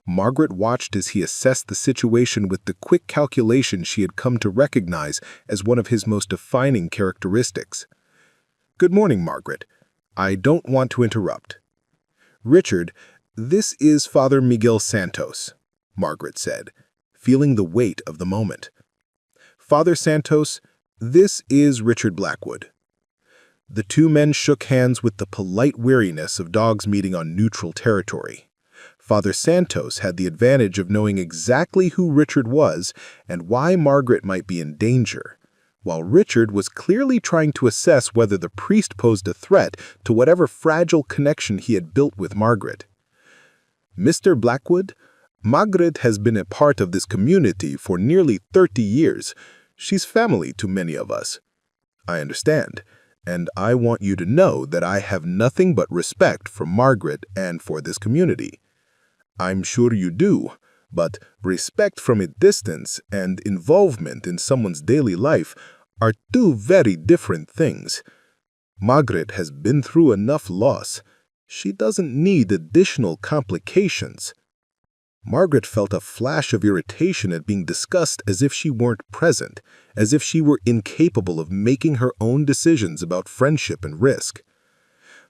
Margaret watched as he assessed the situation with the quick calculation she had come to recognize as one of his most defining characteristics. Good morning, Margaret. I don't want to interrupt. Richard, this is Father Miguel Santos, Margaret said, feeling the weight of the moment. Father Santos, this is Richard Blackwood. The two men shook hands with the polite weariness of dogs meeting on neutral territory. Father Santos had the advantage of knowing exactly who Richard was and why Margaret might be in danger, while Richard was clearly trying to assess whether the priest posed a threat to whatever fragile connection he had built with Margaret. Mr. Blackwood, Margaret has been a part of this community for nearly 30 years. She's family to many of us. I understand, and I want you to know that I have nothing but respect for Margaret and for this community. I'm sure you do, but respect from a distance and involvement in someone's daily life are two very different things. Margaret has been through enough loss. She doesn't need additional complications. Margaret felt a flash of irritation at being discussed as if she weren't present, as if she were incapable of making her own decisions about friendship and risk.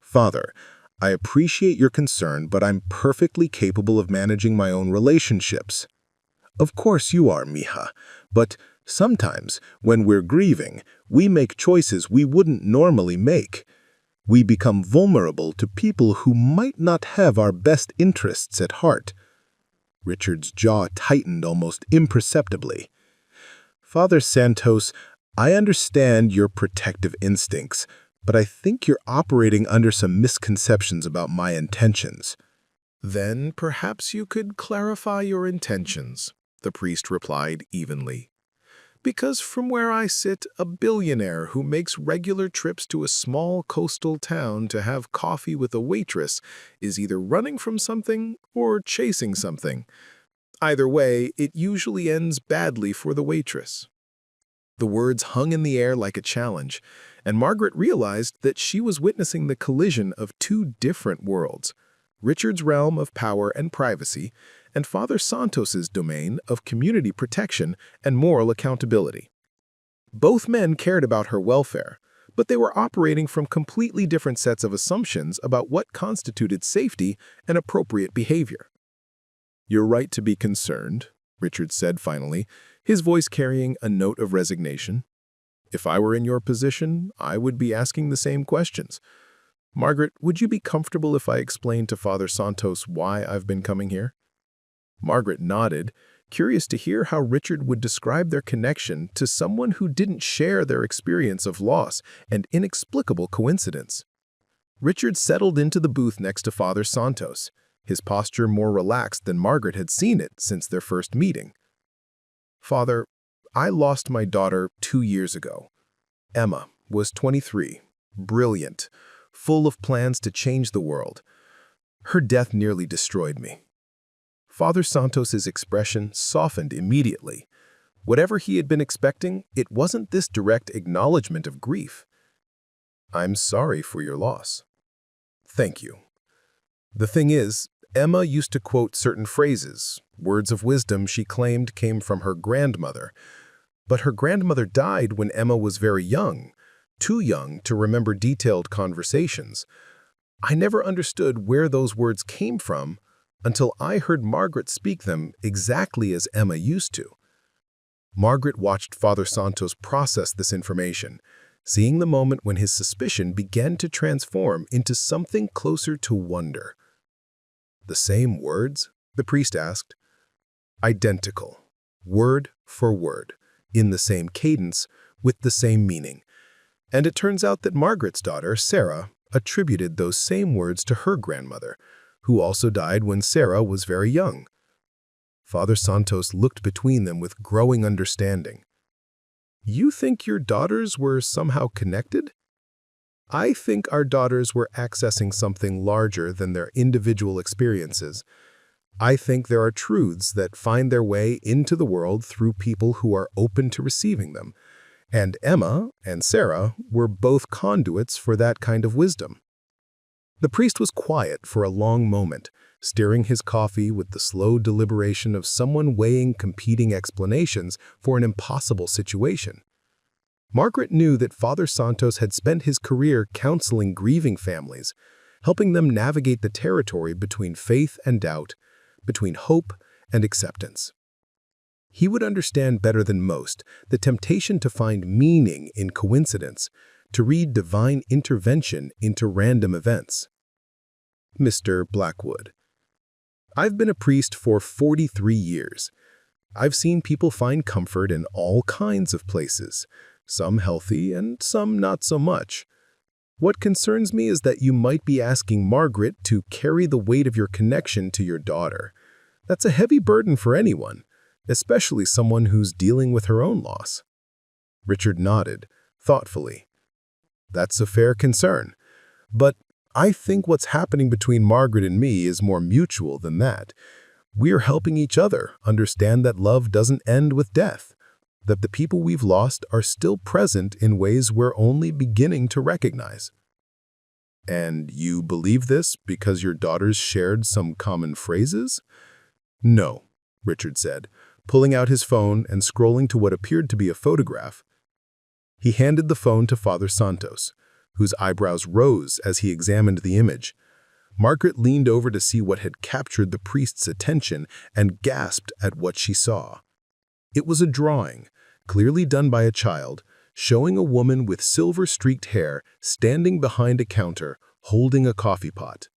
Father, I appreciate your concern, but I'm perfectly capable of managing my own relationships. Of course you are, mija, but sometimes, when we're grieving, we make choices we wouldn't normally make. We become vulnerable to people who might not have our best interests at heart. Richard's jaw tightened almost imperceptibly. Father Santos, I understand your protective instincts, but I think you're operating under some misconceptions about my intentions. Then perhaps you could clarify your intentions, the priest replied evenly. Because from where I sit, a billionaire who makes regular trips to a small coastal town to have coffee with a waitress is either running from something or chasing something. Either way, it usually ends badly for the waitress. The words hung in the air like a challenge, and Margaret realized that she was witnessing the collision of two different worlds, Richard's realm of power and privacy, and Father Santos's domain of community protection and moral accountability. Both men cared about her welfare, but they were operating from completely different sets of assumptions about what constituted safety and appropriate behavior. "You're right to be concerned," Richard said finally, his voice carrying a note of resignation. "If I were in your position, I would be asking the same questions. Margaret, would you be comfortable if I explained to Father Santos why I've been coming here?" Margaret nodded, curious to hear how Richard would describe their connection to someone who didn't share their experience of loss and inexplicable coincidence. Richard settled into the booth next to Father Santos, his posture more relaxed than Margaret had seen it since their first meeting. "Father, I lost my daughter 2 years ago. Emma was 23, brilliant, full of plans to change the world. Her death nearly destroyed me." Father Santos's expression softened immediately. Whatever he had been expecting, it wasn't this direct acknowledgement of grief. "I'm sorry for your loss." "Thank you. The thing is, Emma used to quote certain phrases, words of wisdom she claimed came from her grandmother. But her grandmother died when Emma was very young, too young to remember detailed conversations. I never understood where those words came from until I heard Margaret speak them exactly as Emma used to." Margaret watched Father Santos process this information, seeing the moment when his suspicion began to transform into something closer to wonder. "The same words?" the priest asked. "Identical, word for word, in the same cadence, with the same meaning. And it turns out that Margaret's daughter, Sarah, attributed those same words to her grandmother, who also died when Sarah was very young." Father Santos looked between them with growing understanding. "You think your daughters were somehow connected?" "I think our daughters were accessing something larger than their individual experiences. I think there are truths that find their way into the world through people who are open to receiving them. And Emma and Sarah were both conduits for that kind of wisdom." The priest was quiet for a long moment, stirring his coffee with the slow deliberation of someone weighing competing explanations for an impossible situation. Margaret knew that Father Santos had spent his career counseling grieving families, helping them navigate the territory between faith and doubt, between hope and acceptance. He would understand better than most the temptation to find meaning in coincidence, to read divine intervention into random events. "Mr. Blackwood, I've been a priest for 43 years. I've seen people find comfort in all kinds of places, some healthy and some not so much. What concerns me is that you might be asking Margaret to carry the weight of your connection to your daughter. That's a heavy burden for anyone, especially someone who's dealing with her own loss." Richard nodded, thoughtfully. "That's a fair concern. But I think what's happening between Margaret and me is more mutual than that. We're helping each other understand that love doesn't end with death, that the people we've lost are still present in ways we're only beginning to recognize." "And you believe this because your daughters shared some common phrases?" "No," Richard said, pulling out his phone and scrolling to what appeared to be a photograph. He handed the phone to Father Santos, whose eyebrows rose as he examined the image. Margaret leaned over to see what had captured the priest's attention and gasped at what she saw. It was a drawing, clearly done by a child, showing a woman with silver-streaked hair standing behind a counter, holding a coffee pot.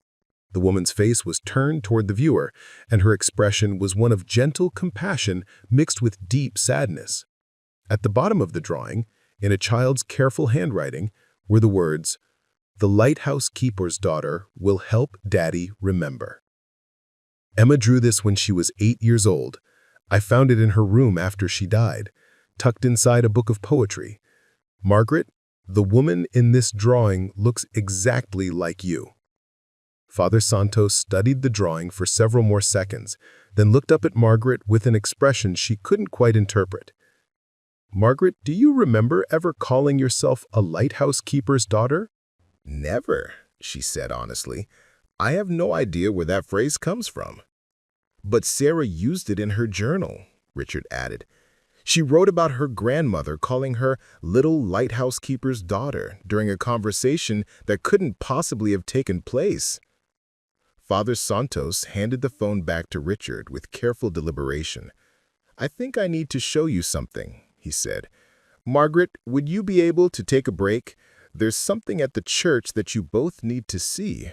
The woman's face was turned toward the viewer, and her expression was one of gentle compassion mixed with deep sadness. At the bottom of the drawing, in a child's careful handwriting, were the words, "The lighthouse keeper's daughter will help Daddy remember." Emma drew this when she was 8 years old. I found it in her room after she died, tucked inside a book of poetry. Margaret, the woman in this drawing looks exactly like you. Father Santos studied the drawing for several more seconds, then looked up at Margaret with an expression she couldn't quite interpret. "Margaret, do you remember ever calling yourself a lighthouse keeper's daughter?" "Never," she said honestly. "I have no idea where that phrase comes from." But Sarah used it in her journal, Richard added. She wrote about her grandmother calling her little lighthouse keeper's daughter during a conversation that couldn't possibly have taken place. Father Santos handed the phone back to Richard with careful deliberation. "I think I need to show you something," he said. "Margaret, would you be able to take a break? There's something at the church that you both need to see."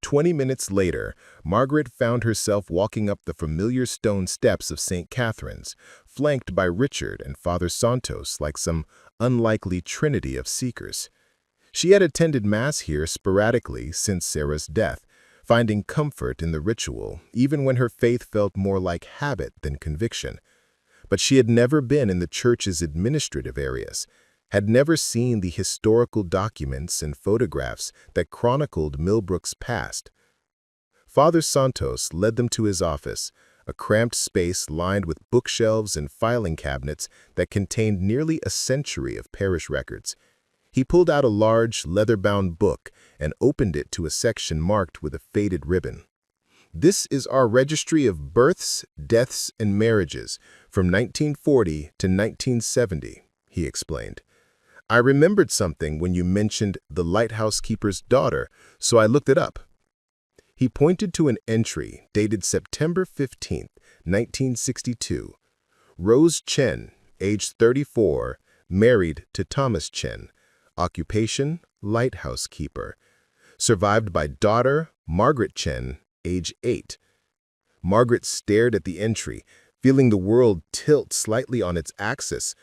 20 minutes later, Margaret found herself walking up the familiar stone steps of St. Catherine's, flanked by Richard and Father Santos like some unlikely trinity of seekers. She had attended Mass here sporadically since Sarah's death, finding comfort in the ritual even when her faith felt more like habit than conviction. But she had never been in the church's administrative areas, had never seen the historical documents and photographs that chronicled Millbrook's past. Father Santos led them to his office, a cramped space lined with bookshelves and filing cabinets that contained nearly a century of parish records. He pulled out a large, leather-bound book and opened it to a section marked with a faded ribbon. "This is our registry of births, deaths, and marriages from 1940 to 1970, he explained. "I remembered something when you mentioned the lighthouse keeper's daughter, so I looked it up." He pointed to an entry dated September 15, 1962. Rose Chen, age 34, married to Thomas Chen, occupation, lighthouse keeper. Survived by daughter, Margaret Chen, age 8. Margaret stared at the entry, feeling the world tilt slightly on its axis.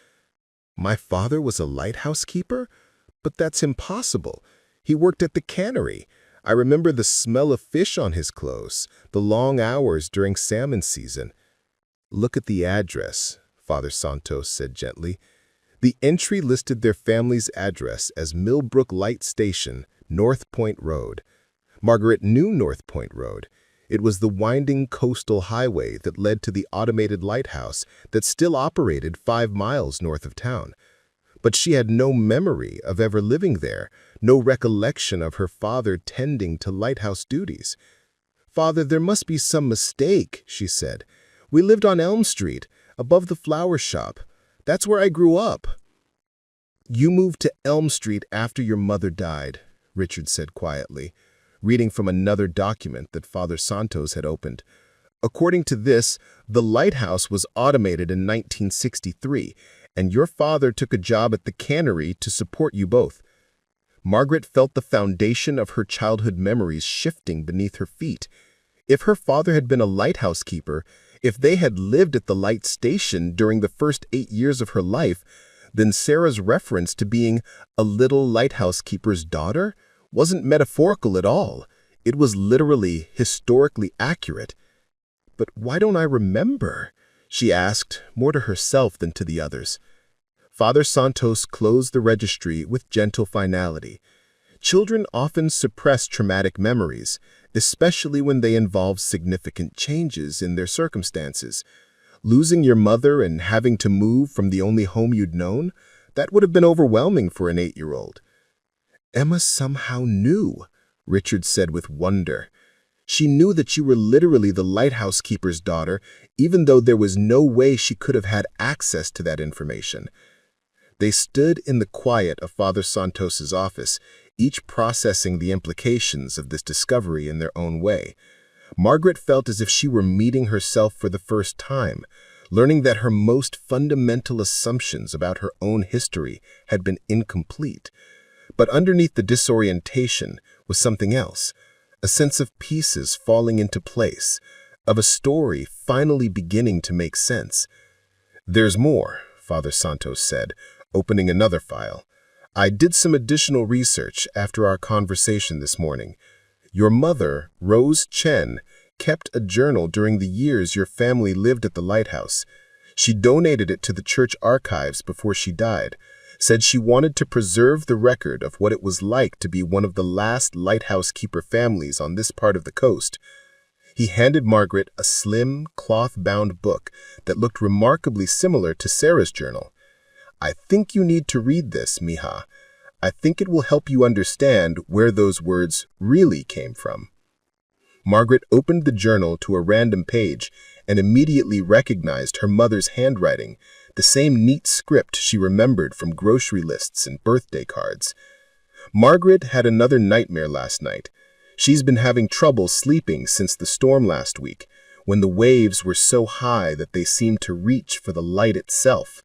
"My father was a lighthouse keeper? But that's impossible. He worked at the cannery. I remember the smell of fish on his clothes, the long hours during salmon season." "Look at the address," Father Santos said gently. The entry listed their family's address as Millbrook Light Station, North Point Road. Margaret knew North Point Road. It was the winding coastal highway that led to the automated lighthouse that still operated 5 miles north of town. But she had no memory of ever living there, no recollection of her father tending to lighthouse duties. "Father, there must be some mistake," she said. "We lived on Elm Street, above the flower shop. That's where I grew up." "You moved to Elm Street after your mother died," Richard said quietly, reading from another document that Father Santos had opened. "According to this, the lighthouse was automated in 1963, and your father took a job at the cannery to support you both." Margaret felt the foundation of her childhood memories shifting beneath her feet. If her father had been a lighthouse keeper, if they had lived at the light station during the first 8 years of her life, then Sarah's reference to being a little lighthouse keeper's daughter wasn't metaphorical at all. It was literally historically accurate. "But why don't I remember?" she asked, more to herself than to the others. Father Santos closed the registry with gentle finality. Children often suppress traumatic memories, especially when they involve significant changes in their circumstances. Losing your mother and having to move from the only home you'd known, that would have been overwhelming for an 8-year-old. "Emma somehow knew," Richard said with wonder. "She knew that you were literally the lighthouse keeper's daughter, even though there was no way she could have had access to that information." They stood in the quiet of Father Santos's office, each processing the implications of this discovery in their own way. Margaret felt as if she were meeting herself for the first time, learning that her most fundamental assumptions about her own history had been incomplete. But underneath the disorientation was something else, a sense of pieces falling into place, of a story finally beginning to make sense. "There's more," Father Santos said, opening another file. "I did some additional research after our conversation this morning. Your mother, Rose Chen, kept a journal during the years your family lived at the lighthouse. She donated it to the church archives before she died, said she wanted to preserve the record of what it was like to be one of the last lighthouse keeper families on this part of the coast." He handed Margaret a slim, cloth-bound book that looked remarkably similar to Sarah's journal. "I think you need to read this, mija. I think it will help you understand where those words really came from." Margaret opened the journal to a random page and immediately recognized her mother's handwriting, the same neat script she remembered from grocery lists and birthday cards. Margaret had another nightmare last night. She's been having trouble sleeping since the storm last week, when the waves were so high that they seemed to reach for the light itself.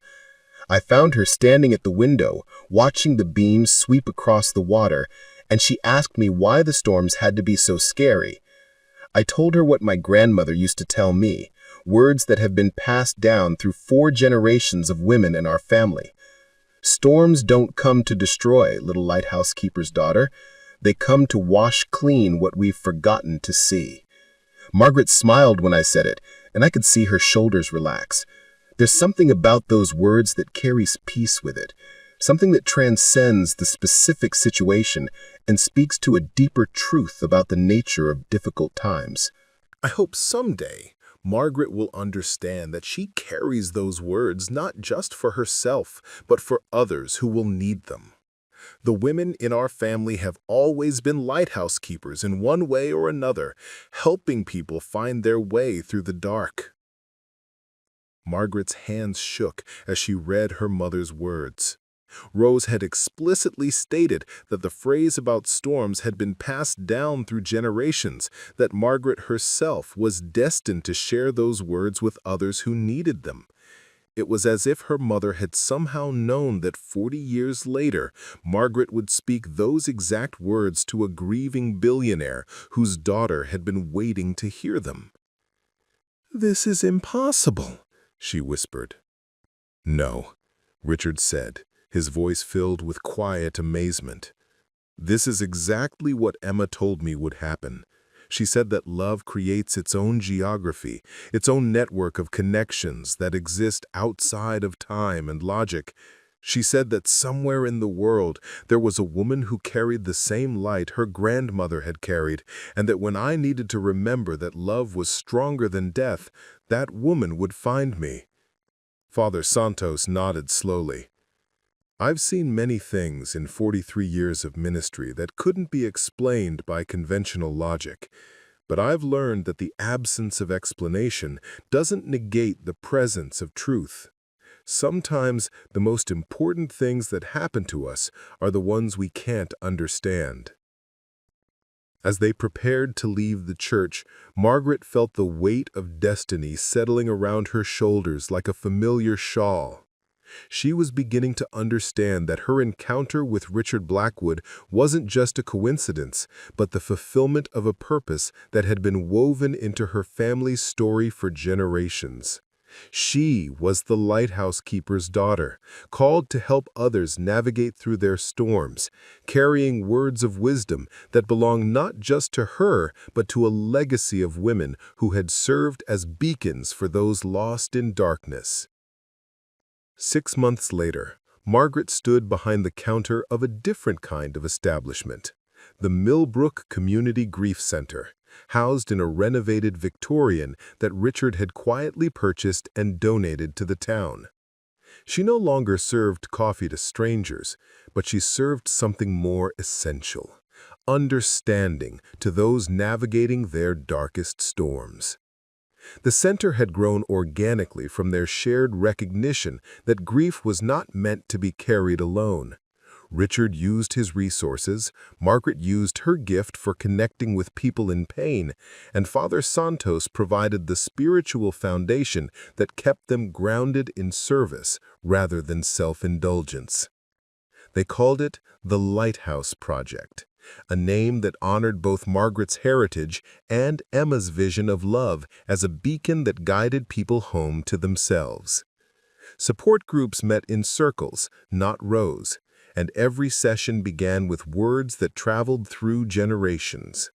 I found her standing at the window, watching the beams sweep across the water, and she asked me why the storms had to be so scary. I told her what my grandmother used to tell me, words that have been passed down through 4 generations of women in our family. Storms don't come to destroy, little lighthouse keeper's daughter. They come to wash clean what we've forgotten to see. Margaret smiled when I said it, and I could see her shoulders relax. There's something about those words that carries peace with it, something that transcends the specific situation and speaks to a deeper truth about the nature of difficult times. I hope someday Margaret will understand that she carries those words not just for herself, but for others who will need them. The women in our family have always been lighthouse keepers in one way or another, helping people find their way through the dark. Margaret's hands shook as she read her mother's words. Rose had explicitly stated that the phrase about storms had been passed down through generations, that Margaret herself was destined to share those words with others who needed them. It was as if her mother had somehow known that 40 years later, Margaret would speak those exact words to a grieving billionaire whose daughter had been waiting to hear them. "This is impossible," she whispered. "No," Richard said, his voice filled with quiet amazement. "This is exactly what Emma told me would happen. She said that love creates its own geography, its own network of connections that exist outside of time and logic. She said that somewhere in the world there was a woman who carried the same light her grandmother had carried, and that when I needed to remember that love was stronger than death, that woman would find me." Father Santos nodded slowly. "I've seen many things in 43 years of ministry that couldn't be explained by conventional logic, but I've learned that the absence of explanation doesn't negate the presence of truth. Sometimes the most important things that happen to us are the ones we can't understand." As they prepared to leave the church, Margaret felt the weight of destiny settling around her shoulders like a familiar shawl. She was beginning to understand that her encounter with Richard Blackwood wasn't just a coincidence, but the fulfillment of a purpose that had been woven into her family's story for generations. She was the lighthouse keeper's daughter, called to help others navigate through their storms, carrying words of wisdom that belonged not just to her, but to a legacy of women who had served as beacons for those lost in darkness. 6 months later, Margaret stood behind the counter of a different kind of establishment, the Millbrook Community Grief Center, housed in a renovated Victorian that Richard had quietly purchased and donated to the town. She no longer served coffee to strangers, but she served something more essential: understanding to those navigating their darkest storms. The center had grown organically from their shared recognition that grief was not meant to be carried alone. Richard used his resources, Margaret used her gift for connecting with people in pain, and Father Santos provided the spiritual foundation that kept them grounded in service rather than self-indulgence. They called it the Lighthouse Project, a name that honored both Margaret's heritage and Emma's vision of love as a beacon that guided people home to themselves. Support groups met in circles, not rows, and every session began with words that traveled through generations.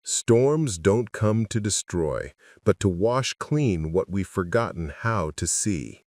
"Storms don't come to destroy, but to wash clean what we've forgotten how to see."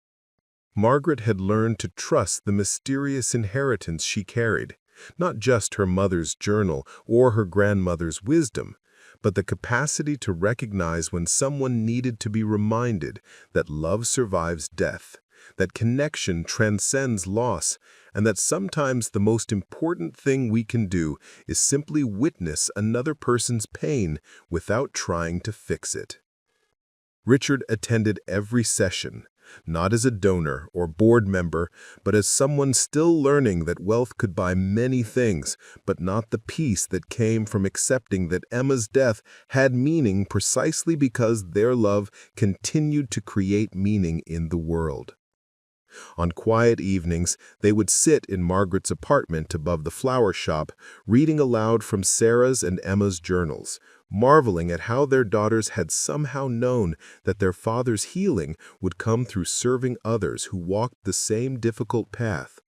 Margaret had learned to trust the mysterious inheritance she carried, not just her mother's journal or her grandmother's wisdom, but the capacity to recognize when someone needed to be reminded that love survives death, that connection transcends loss, and that sometimes the most important thing we can do is simply witness another person's pain without trying to fix it. Richard attended every session, not as a donor or board member, but as someone still learning that wealth could buy many things, but not the peace that came from accepting that Emma's death had meaning precisely because their love continued to create meaning in the world. On quiet evenings, they would sit in Margaret's apartment above the flower shop, reading aloud from Sarah's and Emma's journals, marveling at how their daughters had somehow known that their father's healing would come through serving others who walked the same difficult path.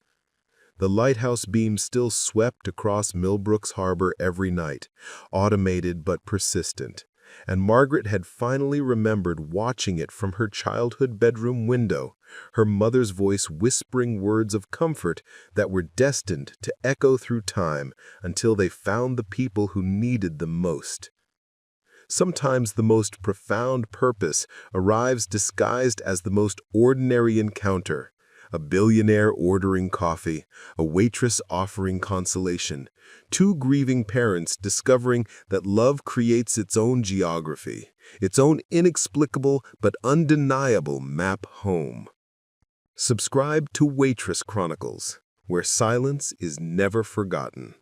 The lighthouse beam still swept across Millbrook's harbor every night, automated but persistent, and Margaret had finally remembered watching it from her childhood bedroom window, her mother's voice whispering words of comfort that were destined to echo through time until they found the people who needed them most. Sometimes the most profound purpose arrives disguised as the most ordinary encounter. A billionaire ordering coffee, a waitress offering consolation, two grieving parents discovering that love creates its own geography, its own inexplicable but undeniable map home. Subscribe to Waitress Chronicles, where silence is never forgotten.